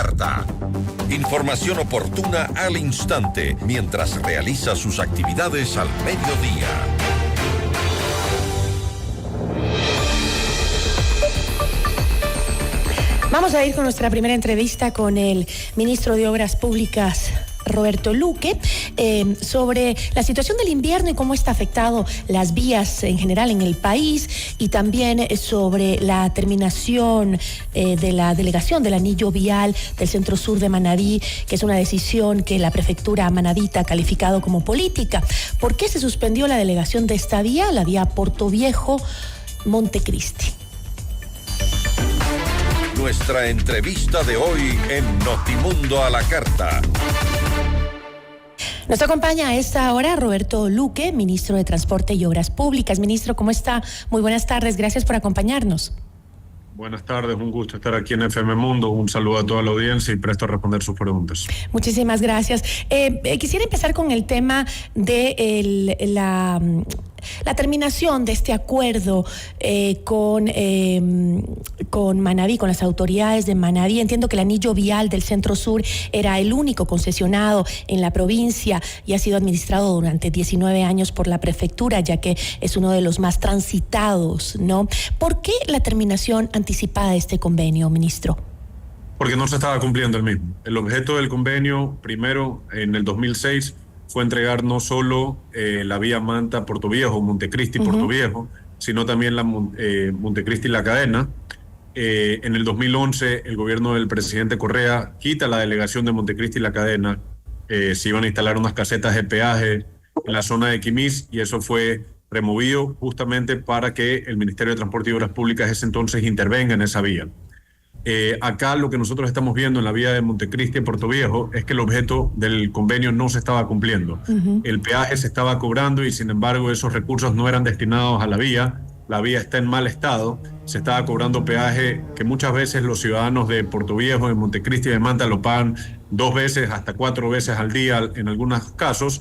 carta. Información oportuna al instante mientras realiza sus actividades al mediodía. Vamos a ir con nuestra primera entrevista con el ministro de Obras Públicas, Roberto Luque, sobre la situación del invierno y cómo está afectado las vías en general en el país, y también sobre la terminación de la delegación del anillo vial del centro sur de Manabí, que es una decisión que la prefectura manabita ha calificado como política. ¿Por qué se suspendió la delegación de esta vía, la vía Portoviejo-Montecristi? Nuestra entrevista de hoy en Notimundo a la Carta. Nos acompaña a esta hora Roberto Luque, ministro de Transporte y Obras Públicas. Ministro, ¿cómo está? Muy buenas tardes, gracias por acompañarnos. Buenas tardes, un gusto estar aquí en FM Mundo. Un saludo a toda la audiencia y presto a responder sus preguntas. Muchísimas gracias. Quisiera empezar con el tema de la terminación de este acuerdo con Manabí, con las autoridades de Manabí. Entiendo que el anillo vial del Centro Sur era el único concesionado en la provincia y ha sido administrado durante 19 años por la prefectura, ya que es uno de los más transitados, ¿no? ¿Por qué la terminación anticipada de este convenio, ministro? Porque no se estaba cumpliendo el mismo. El objeto del convenio, primero, en el 2006, fue entregar no solo la vía Manta-Portoviejo, Montecristi-Portoviejo, sino también la Montecristi-La Cadena. En el 2011, el gobierno del presidente Correa quita la delegación de Montecristi-La Cadena. Se iban a instalar unas casetas de peaje en la zona de Quimís y eso fue removido justamente para que el Ministerio de Transporte y Obras Públicas ese entonces intervenga en esa vía. Acá lo que nosotros estamos viendo en la vía de Montecristi y Portoviejo es que el objeto del convenio no se estaba cumpliendo. El peaje se estaba cobrando y sin embargo esos recursos no eran destinados a la vía está en mal estado, se estaba cobrando peaje que muchas veces los ciudadanos de Portoviejo, de Montecristi y de Manta lo pagan 2 veces hasta 4 veces al día en algunos casos,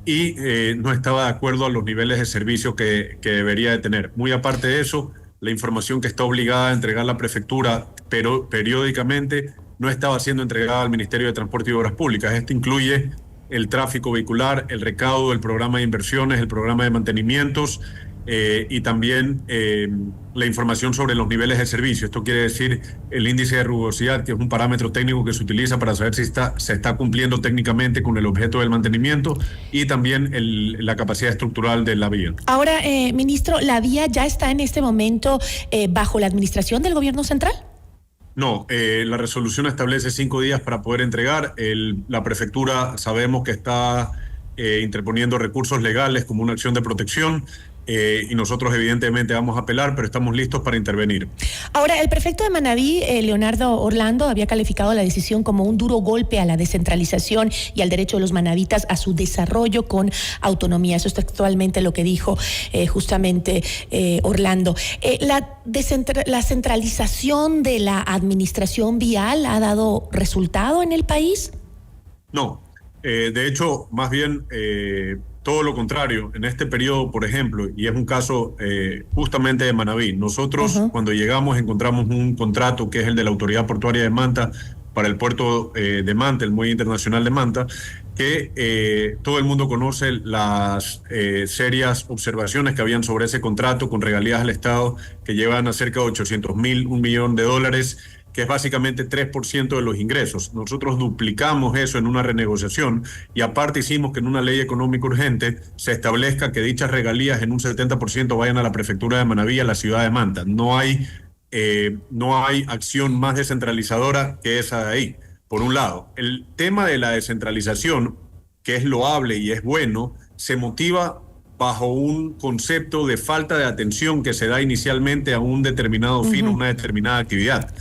y no estaba de acuerdo a los niveles de servicio que debería de tener. Muy aparte de eso, la información que está obligada a entregar la prefectura, pero periódicamente no estaba siendo entregada al Ministerio de Transporte y Obras Públicas. Esto incluye el tráfico vehicular, el recaudo, el programa de inversiones, el programa de mantenimientos y también la información sobre los niveles de servicio. Esto quiere decir el índice de rugosidad, que es un parámetro técnico que se utiliza para saber si se está cumpliendo técnicamente con el objeto del mantenimiento, y también la capacidad estructural de la vía. Ahora, ministro, ¿la vía ya está en este momento bajo la administración del gobierno central? No, la resolución establece 5 días para poder entregar. La prefectura sabemos que está interponiendo recursos legales como una acción de protección. Y nosotros evidentemente vamos a apelar, pero estamos listos para intervenir. Ahora, el prefecto de Manabí, Leonardo Orlando, había calificado la decisión como un duro golpe a la descentralización y al derecho de los manabitas a su desarrollo con autonomía. Eso es textualmente lo que dijo justamente Orlando. ¿La centralización de la administración vial ha dado resultado en el país? No, de hecho, más bien todo lo contrario. En este periodo, por ejemplo, y es un caso justamente de Manabí, nosotros cuando llegamos encontramos un contrato que es el de la Autoridad Portuaria de Manta para el puerto de Manta, el Muelle Internacional de Manta, que todo el mundo conoce las serias observaciones que habían sobre ese contrato con regalías al Estado que llevan a cerca de 800.000, $1 millón, que es básicamente 3% de los ingresos. Nosotros duplicamos eso en una renegociación y aparte hicimos que en una ley económica urgente se establezca que dichas regalías en un 70% vayan a la prefectura de Manabí, a la ciudad de Manta. No hay acción más descentralizadora que esa de ahí, por un lado. El tema de la descentralización, que es loable y es bueno, se motiva bajo un concepto de falta de atención que se da inicialmente a un determinado fin, una determinada actividad.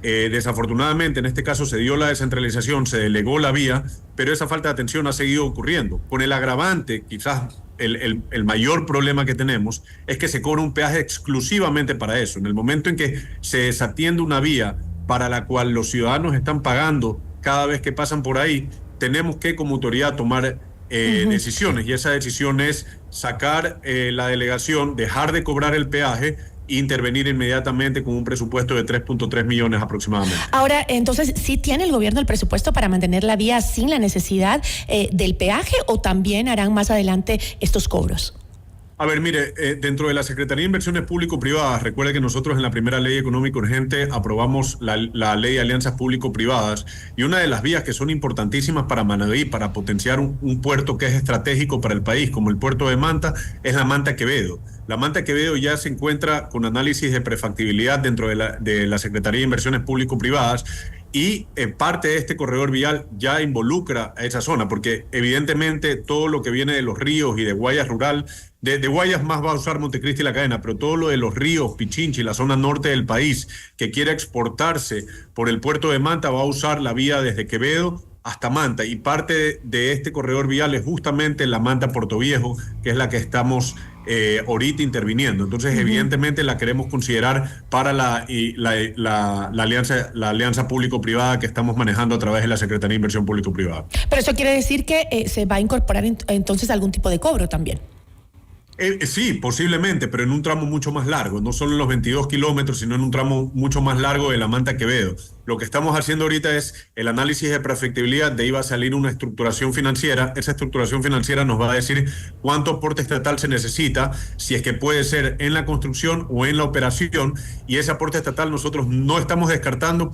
Desafortunadamente, en este caso se dio la descentralización, se delegó la vía, pero esa falta de atención ha seguido ocurriendo. Con el agravante, quizás el mayor problema que tenemos es que se cobra un peaje exclusivamente para eso. En el momento en que se desatiende una vía para la cual los ciudadanos están pagando cada vez que pasan por ahí, tenemos que como autoridad tomar decisiones, y esa decisión es sacar la delegación, dejar de cobrar el peaje intervenir inmediatamente con un presupuesto de 3.3 millones aproximadamente. Ahora, entonces, ¿sí tiene el gobierno el presupuesto para mantener la vía sin la necesidad del peaje o también harán más adelante estos cobros? A ver, mire, dentro de la Secretaría de Inversiones Público-Privadas, recuerde que nosotros en la primera ley económica urgente aprobamos la ley de alianzas público-privadas, y una de las vías que son importantísimas para Manabí, para potenciar un puerto que es estratégico para el país, como el puerto de Manta, es la Manta Quevedo. La Manta Quevedo ya se encuentra con análisis de prefactibilidad dentro de la Secretaría de Inversiones Público-Privadas, y parte de este corredor vial ya involucra a esa zona, porque evidentemente todo lo que viene de los ríos y de Guayas rural, de Guayas más va a usar Montecristi y La Cadena, pero todo lo de los ríos, Pichincha y la zona norte del país que quiera exportarse por el puerto de Manta va a usar la vía desde Quevedo hasta Manta, y parte de este corredor vial es justamente la Manta Puerto Viejo, que es la que estamos ahorita interviniendo. Entonces, evidentemente la queremos considerar para la alianza público-privada que estamos manejando a través de la Secretaría de Inversión Público-Privada. Pero eso quiere decir que se va a incorporar entonces algún tipo de cobro también. Sí, posiblemente, pero en un tramo mucho más largo, no solo en los 22 kilómetros, sino en un tramo mucho más largo de la Manta Quevedo. Lo que estamos haciendo ahorita es el análisis de prefectibilidad, de ahí va a salir una estructuración financiera. Esa estructuración financiera nos va a decir cuánto aporte estatal se necesita, si es que puede ser en la construcción o en la operación, y ese aporte estatal nosotros no estamos descartando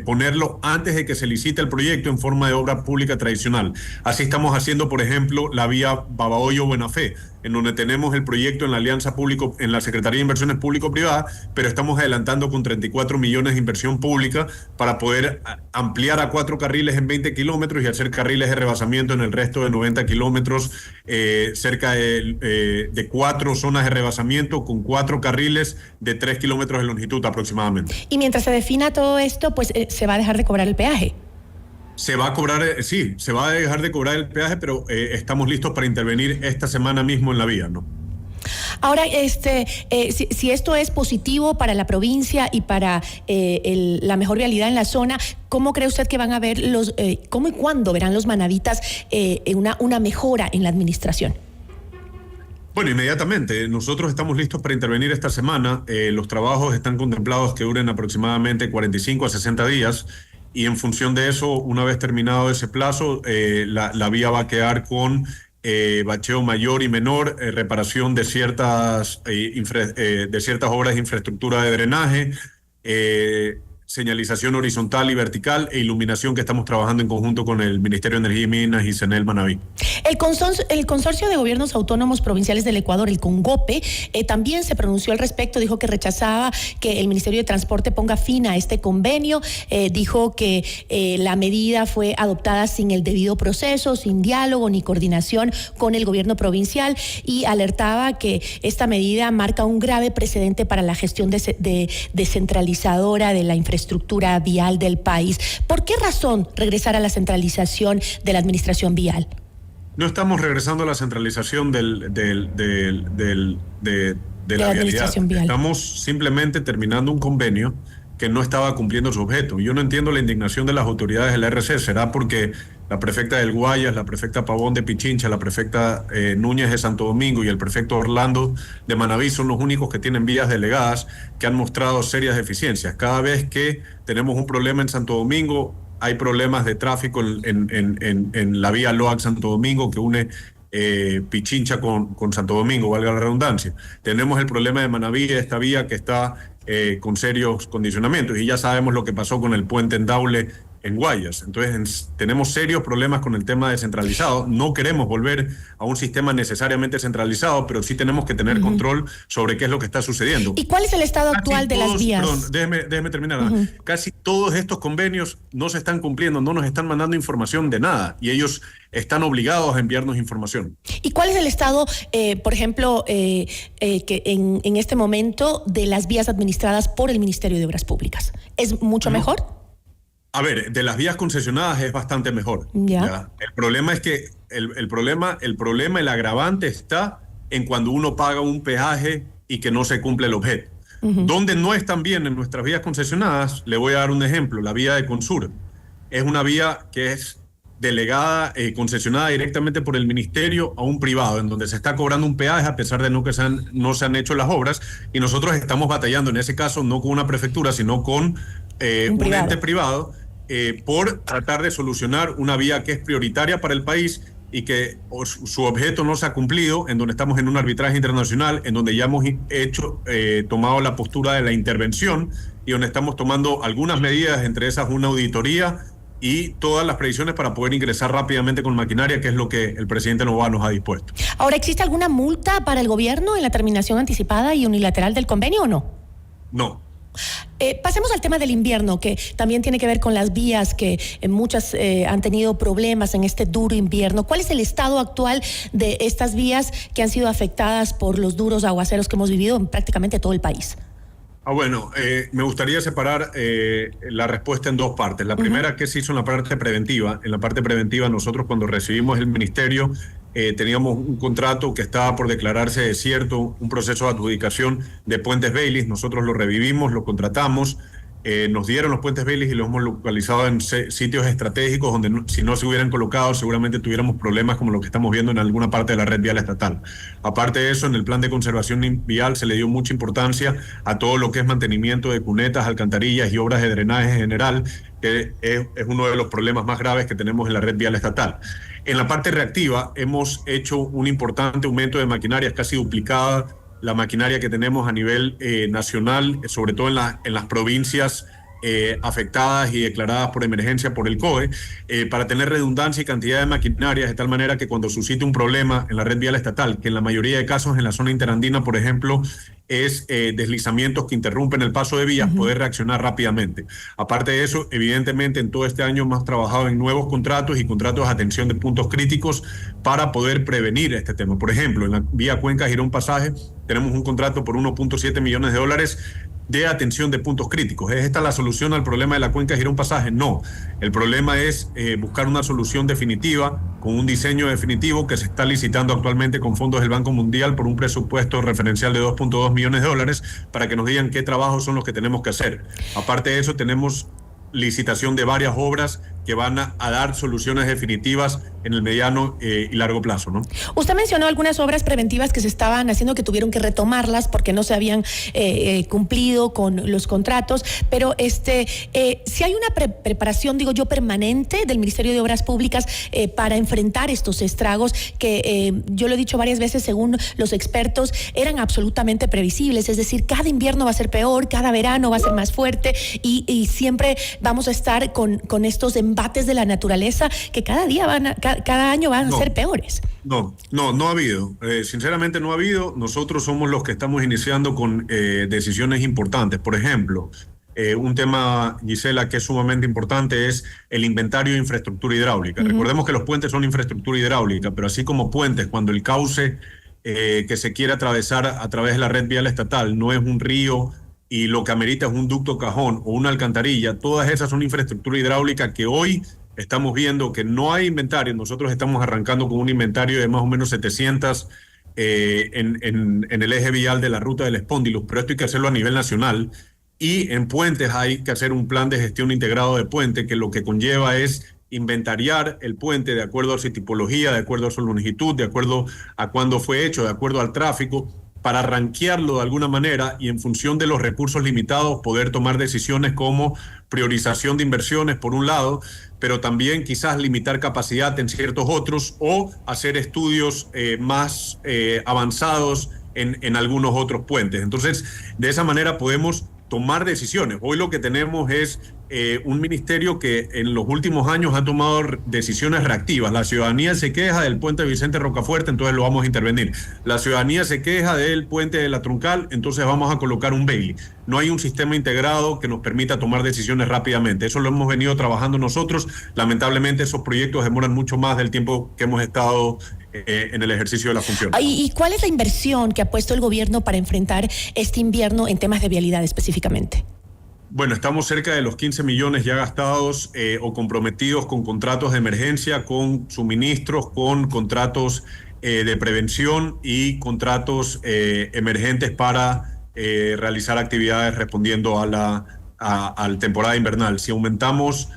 ponerlo antes de que se licite el proyecto en forma de obra pública tradicional. Así estamos haciendo, por ejemplo, la vía Babahoyo-Buena Fe, en donde tenemos el proyecto en la alianza público, en la Secretaría de Inversiones Público-Privadas, pero estamos adelantando con 34 millones de inversión pública para poder ampliar a 4 carriles en 20 kilómetros y hacer carriles de rebasamiento en el resto de 90 kilómetros, cerca de 4 zonas de rebasamiento con 4 carriles de 3 kilómetros de longitud aproximadamente. Y mientras se defina todo esto, pues se va a dejar de cobrar el peaje. Se va a cobrar, sí, se va a dejar de cobrar el peaje, pero estamos listos para intervenir esta semana mismo en la vía, ¿no? Ahora, si esto es positivo para la provincia y para la mejor vialidad en la zona, ¿cómo cree usted que van a ver cómo y cuándo verán los manavitas una mejora en la administración? Bueno, inmediatamente. Nosotros estamos listos para intervenir esta semana. Los trabajos están contemplados que duren aproximadamente 45 a 60 días. Y en función de eso, una vez terminado ese plazo, la vía va a quedar con bacheo mayor y menor, reparación de ciertas obras de infraestructura de drenaje, señalización horizontal y vertical e iluminación, que estamos trabajando en conjunto con el Ministerio de Energía y Minas y CENEL Manabí. El Consorcio de Gobiernos Autónomos Provinciales del Ecuador, el CONGOPE, también se pronunció al respecto, dijo que rechazaba que el Ministerio de Transporte ponga fin a este convenio, dijo que la medida fue adoptada sin el debido proceso, sin diálogo ni coordinación con el gobierno provincial, y alertaba que esta medida marca un grave precedente para la gestión descentralizadora de la infraestructura vial del país. ¿Por qué razón regresar a la centralización de la administración vial? No estamos regresando a la centralización de la administración vial. Estamos simplemente terminando un convenio que no estaba cumpliendo su objeto. Yo no entiendo la indignación de las autoridades de la RC. ¿Será porque la prefecta del Guayas, la prefecta Pavón de Pichincha, la prefecta Núñez de Santo Domingo y el prefecto Orlando de Manabí son los únicos que tienen vías delegadas que han mostrado serias deficiencias? Cada vez que tenemos un problema en Santo Domingo, hay problemas de tráfico en la vía Loac Santo Domingo, que une Pichincha con Santo Domingo, valga la redundancia. Tenemos el problema de Manabí, esta vía que está con serios condicionamientos, y ya sabemos lo que pasó con el puente en Daule en Guayas. Entonces tenemos serios problemas con el tema descentralizado. No queremos volver a un sistema necesariamente centralizado, pero sí tenemos que tener control sobre qué es lo que está sucediendo. ¿Y cuál es el estado actual de las vías? Perdón, déjeme terminar. Casi todos estos convenios no se están cumpliendo, no nos están mandando información de nada, y ellos están obligados a enviarnos información. ¿Y cuál es el estado, por ejemplo, que en este momento de las vías administradas por el Ministerio de Obras Públicas? ¿Es mucho mejor? A ver, de las vías concesionadas es bastante mejor. ¿Ya? El problema es que el agravante está en cuando uno paga un peaje y que no se cumple el objeto. Donde no están bien en nuestras vías concesionadas, le voy a dar un ejemplo: la vía de Consur. Es una vía que es delegada, concesionada directamente por el ministerio a un privado, en donde se está cobrando un peaje a pesar de no se han hecho las obras, y nosotros estamos batallando, en ese caso, no con una prefectura, sino con un ente privado, por tratar de solucionar una vía que es prioritaria para el país y que su objeto no se ha cumplido, en donde estamos en un arbitraje internacional, en donde ya hemos tomado la postura de la intervención y donde estamos tomando algunas medidas, entre esas una auditoría y todas las previsiones para poder ingresar rápidamente con maquinaria, que es lo que el presidente Noboa nos ha dispuesto. Ahora, ¿existe alguna multa para el gobierno en la terminación anticipada y unilateral del convenio o no? No. Pasemos al tema del invierno, que también tiene que ver con las vías que muchas han tenido problemas en este duro invierno. ¿Cuál es el estado actual de estas vías que han sido afectadas por los duros aguaceros que hemos vivido en prácticamente todo el país? Bueno, me gustaría separar la respuesta en dos partes. La primera, que se hizo en la parte preventiva. En la parte preventiva, nosotros cuando recibimos el ministerio, teníamos un contrato que estaba por declararse desierto, un proceso de adjudicación de puentes Baylis. Nosotros lo revivimos, lo contratamos, nos dieron los puentes Baylis y los hemos localizado en sitios estratégicos donde si no se hubieran colocado seguramente tuviéramos problemas como lo que estamos viendo en alguna parte de la red vial estatal. Aparte de eso, en el plan de conservación vial se le dio mucha importancia a todo lo que es mantenimiento de cunetas, alcantarillas y obras de drenaje en general, que es uno de los problemas más graves que tenemos en la red vial estatal. En la parte reactiva hemos hecho un importante aumento de maquinarias, casi duplicada la maquinaria que tenemos a nivel nacional, sobre todo en las provincias afectadas y declaradas por emergencia por el COE, para tener redundancia y cantidad de maquinarias, de tal manera que cuando suscite un problema en la red vial estatal, que en la mayoría de casos en la zona interandina, por ejemplo, es deslizamientos que interrumpen el paso de vías, poder reaccionar rápidamente. Aparte de eso, evidentemente en todo este año hemos trabajado en nuevos contratos y contratos de atención de puntos críticos para poder prevenir este tema. Por ejemplo, en la vía Cuenca-Girón Pasaje tenemos un contrato por 1.7 millones de dólares de atención de puntos críticos. ¿Es esta la solución al problema de la Cuenca Girón Pasaje? No. El problema es buscar una solución definitiva, con un diseño definitivo que se está licitando actualmente con fondos del Banco Mundial por un presupuesto referencial de 2.2 millones de dólares para que nos digan qué trabajos son los que tenemos que hacer. Aparte de eso, tenemos licitación de varias obras que van a dar soluciones definitivas en el mediano y largo plazo, ¿no? Usted mencionó algunas obras preventivas que se estaban haciendo, que tuvieron que retomarlas porque no se habían cumplido con los contratos, pero si hay una preparación, digo yo, permanente del Ministerio de Obras Públicas para enfrentar estos estragos que, yo lo he dicho varias veces, según los expertos, eran absolutamente previsibles, es decir, cada invierno va a ser peor, cada verano va a ser más fuerte y siempre vamos a estar con estos embates de la naturaleza que cada año van a ser peores. No ha habido. Sinceramente no ha habido. Nosotros somos los que estamos iniciando con decisiones importantes. Por ejemplo, un tema, Gisela, que es sumamente importante es el inventario de infraestructura hidráulica. Recordemos que los puentes son infraestructura hidráulica, pero así como puentes, cuando el cauce que se quiere atravesar a través de la red vial estatal no es un río y lo que amerita es un ducto cajón o una alcantarilla, todas esas son infraestructura hidráulica que hoy estamos viendo que no hay inventario. Nosotros estamos arrancando con un inventario de más o menos 700 en el eje vial de la ruta del Espóndilus, pero esto hay que hacerlo a nivel nacional. Y en puentes hay que hacer un plan de gestión integrado de puente, que lo que conlleva es inventariar el puente de acuerdo a su tipología, de acuerdo a su longitud, de acuerdo a cuándo fue hecho, de acuerdo al tráfico, para rankearlo de alguna manera y en función de los recursos limitados poder tomar decisiones como priorización de inversiones por un lado, pero también quizás limitar capacidad en ciertos otros o hacer estudios más avanzados en algunos otros puentes. Entonces, de esa manera podemos tomar decisiones. Hoy lo que tenemos es un ministerio que en los últimos años ha tomado decisiones reactivas. La ciudadanía se queja del puente Vicente Rocafuerte, entonces lo vamos a intervenir. La ciudadanía se queja del puente de la Truncal, entonces vamos a colocar un Bailey. No hay un sistema integrado que nos permita tomar decisiones rápidamente. Eso lo hemos venido trabajando nosotros. Lamentablemente esos proyectos demoran mucho más del tiempo que hemos estado en el ejercicio de la función. ¿Y cuál es la inversión que ha puesto el gobierno para enfrentar este invierno en temas de vialidad específicamente? Bueno, estamos cerca de los 15 millones ya gastados o comprometidos con contratos de emergencia, con suministros, con contratos de prevención y contratos emergentes para realizar actividades respondiendo a la temporada invernal. Si aumentamos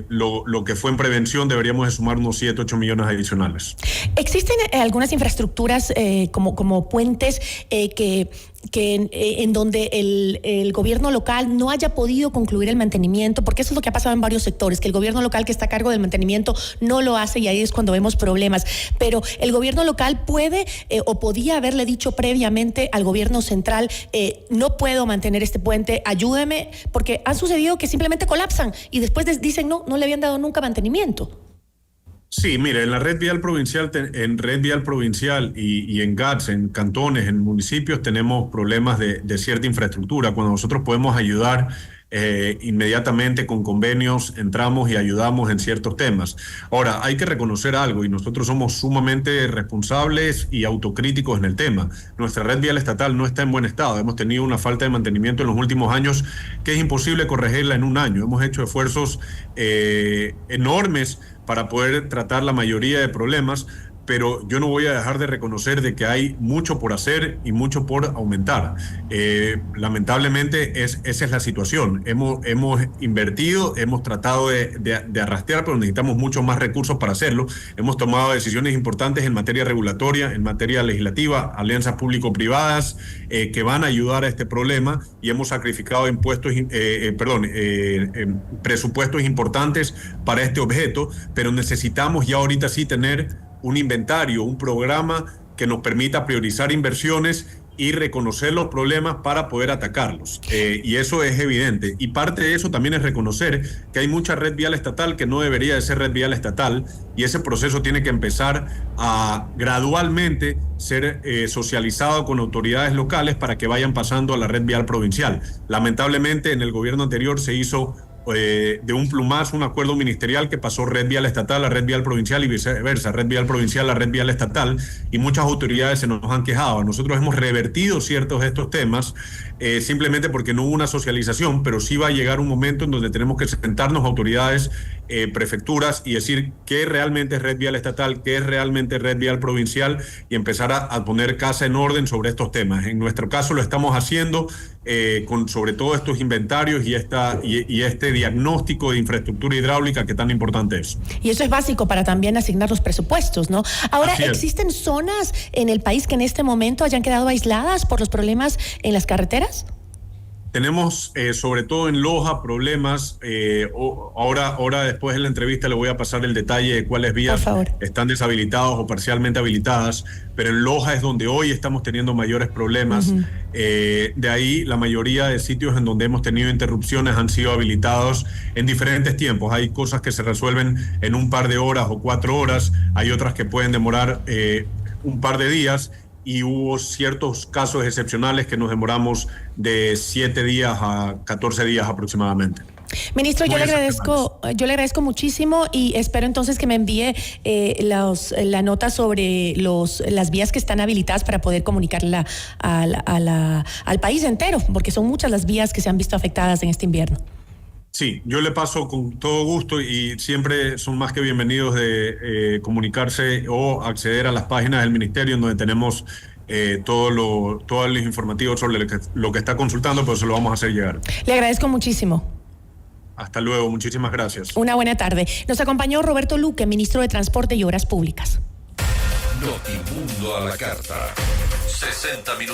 lo que fue en prevención, deberíamos de sumar unos 7, 8 millones adicionales. ¿Existen algunas infraestructuras como puentes en donde el gobierno local no haya podido concluir el mantenimiento? Porque eso es lo que ha pasado en varios sectores, que el gobierno local que está a cargo del mantenimiento no lo hace, y ahí es cuando vemos problemas. Pero el gobierno local puede o podía haberle dicho previamente al gobierno central, no puedo mantener este puente, ayúdeme, porque han sucedido que simplemente colapsan y después dicen no le habían dado nunca mantenimiento. Sí, mire, en la red vial provincial, y en GATS, en cantones, en municipios, tenemos problemas de cierta infraestructura. Cuando nosotros podemos ayudar inmediatamente con convenios, entramos y ayudamos en ciertos temas. Ahora, hay que reconocer algo, y nosotros somos sumamente responsables y autocríticos en el tema. Nuestra red vial estatal no está en buen estado. Hemos tenido una falta de mantenimiento en los últimos años que es imposible corregirla en un año. Hemos hecho esfuerzos enormes para poder tratar la mayoría de problemas, pero yo no voy a dejar de reconocer de que hay mucho por hacer y mucho por aumentar. Lamentablemente esa es la situación. Hemos invertido, hemos tratado de arrastrar, pero necesitamos muchos más recursos para hacerlo. Hemos tomado decisiones importantes en materia regulatoria, en materia legislativa, alianzas público-privadas que van a ayudar a este problema, y hemos sacrificado presupuestos importantes para este objeto, pero necesitamos ya ahorita sí tener un inventario, un programa que nos permita priorizar inversiones y reconocer los problemas para poder atacarlos. Y eso es evidente. Y parte de eso también es reconocer que hay mucha red vial estatal que no debería de ser red vial estatal, y ese proceso tiene que empezar a gradualmente ser socializado con autoridades locales para que vayan pasando a la red vial provincial. Lamentablemente en el gobierno anterior se hizo de un plumazo un acuerdo ministerial que pasó red vial estatal a red vial provincial y viceversa, red vial provincial a red vial estatal, y muchas autoridades se nos han quejado. Nosotros hemos revertido ciertos de estos temas simplemente porque no hubo una socialización, pero sí va a llegar un momento en donde tenemos que sentarnos autoridades, prefecturas, y decir qué realmente es red vial estatal, qué es realmente red vial provincial, y empezar a poner casa en orden sobre estos temas. En nuestro caso lo estamos haciendo con sobre todo estos inventarios y este diagnóstico de infraestructura hidráulica que tan importante es. Y eso es básico para también asignar los presupuestos, ¿no? Ahora, ¿existen zonas en el país que en este momento hayan quedado aisladas por los problemas en las carreteras? Tenemos, sobre todo en Loja, problemas. Ahora, después de la entrevista, le voy a pasar el detalle de cuáles vías están deshabilitadas o parcialmente habilitadas, pero en Loja es donde hoy estamos teniendo mayores problemas. De ahí, la mayoría de sitios en donde hemos tenido interrupciones han sido habilitados en diferentes tiempos. Hay cosas que se resuelven en un par de horas o 4 horas, hay otras que pueden demorar un par de días, y hubo ciertos casos excepcionales que nos demoramos de 7 días a 14 días aproximadamente. Ministro, yo le agradezco muchísimo, y espero entonces que me envíe la nota sobre las vías que están habilitadas para poder comunicarla al país entero, porque son muchas las vías que se han visto afectadas en este invierno. Sí, yo le paso con todo gusto, y siempre son más que bienvenidos de comunicarse o acceder a las páginas del ministerio, en donde tenemos todos los informativos sobre lo que está consultando, pero se lo vamos a hacer llegar. Le agradezco muchísimo. Hasta luego, muchísimas gracias. Una buena tarde. Nos acompañó Roberto Luque, ministro de Transporte y Obras Públicas. Notimundo a la carta. 60 minutos.